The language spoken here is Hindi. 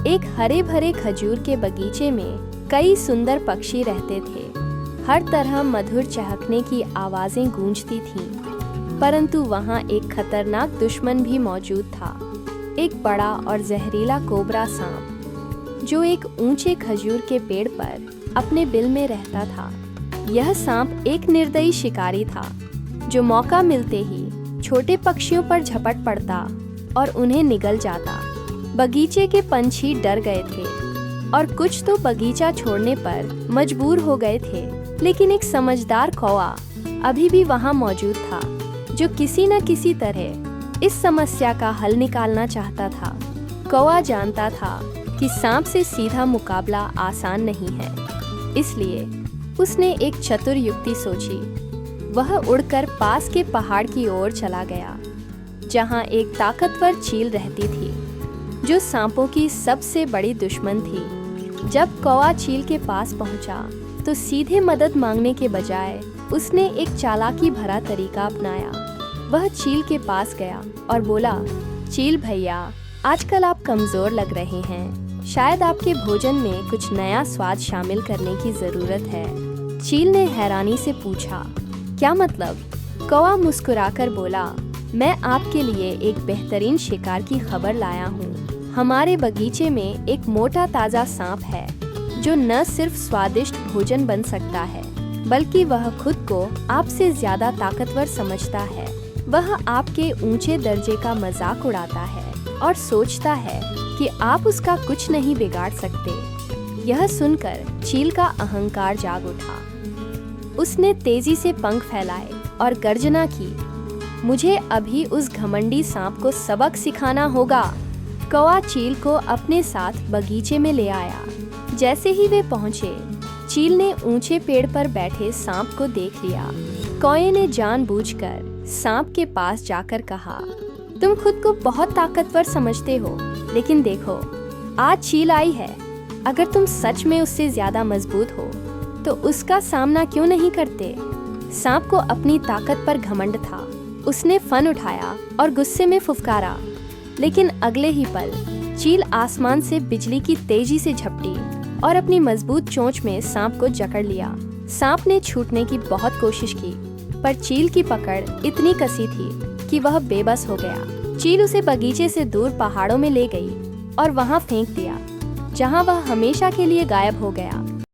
एक हरे भरे खजूर के बगीचे में कई सुंदर पक्षी रहते थे। हर तरह मधुर चहकने की आवाजें गूंजती थीं, परंतु वहाँ एक खतरनाक दुश्मन भी मौजूद था। एक बड़ा और जहरीला कोबरा सांप, जो एक ऊंचे खजूर के पेड़ पर अपने बिल में रहता था। यह सांप एक निर्दयी शिकारी था, जो मौका मिलते ही छोटे पक्षियों पर झपट पड़ता और उन्हें निगल जाता। बगीचे के पंछी डर गए थे और कुछ तो बगीचा छोड़ने पर मजबूर हो गए थे, लेकिन एक समझदार कौवा अभी भी वहां मौजूद था, जो किसी न किसी तरह इस समस्या का हल निकालना चाहता था। कौवा जानता था कि सांप से सीधा मुकाबला आसान नहीं है, इसलिए उसने एक चतुर युक्ति सोची। वह उड़कर पास के पहाड़ की ओर चला गया, जहां एक ताकतवर चील रहती थी, जो सांपों की सबसे बड़ी दुश्मन थी। जब कौवा चील के पास पहुंचा, तो सीधे मदद मांगने के बजाय उसने एक चालाकी भरा तरीका अपनाया। वह चील के पास गया और बोला, चील भैया, आजकल आप कमजोर लग रहे हैं। शायद आपके भोजन में कुछ नया स्वाद शामिल करने की जरूरत है। चील ने हैरानी से पूछा, क्या मतलब? कौवा मुस्कुराकर बोला, मैं आपके लिए एक बेहतरीन शिकार की खबर लाया हूँ। हमारे बगीचे में एक मोटा ताजा सांप है, जो न सिर्फ स्वादिष्ट भोजन बन सकता है, बल्कि वह खुद को आपसे ज्यादा ताकतवर समझता है। वह आपके ऊंचे दर्जे का मजाक उड़ाता है और सोचता है कि आप उसका कुछ नहीं बिगाड़ सकते। यह सुनकर चील का अहंकार जाग उठा। उसने तेजी से पंख फैलाए और गर्जना की, मुझे अभी उस घमंडी सांप को सबक सिखाना होगा। कौवा चील को अपने साथ बगीचे में ले आया। जैसे ही वे पहुंचे, चील ने ऊंचे पेड़ पर बैठे सांप को देख लिया। कौवे ने जानबूझकर सांप के पास जाकर कहा, तुम खुद को बहुत ताकतवर समझते हो, लेकिन देखो, आज चील आई है। अगर तुम सच में उससे ज्यादा मजबूत हो, तो उसका सामना क्यों नहीं करते? सांप को अपनी ताकत पर घमंड था। उसने फन उठाया और गुस्से में फुफकारा, लेकिन अगले ही पल चील आसमान से बिजली की तेजी से झपटी और अपनी मजबूत चोंच में सांप को जकड़ लिया। सांप ने छूटने की बहुत कोशिश की, पर चील की पकड़ इतनी कसी थी कि वह बेबस हो गया। चील उसे बगीचे से दूर पहाड़ों में ले गई और वहां फेंक दिया, जहां वह हमेशा के लिए गायब हो गया।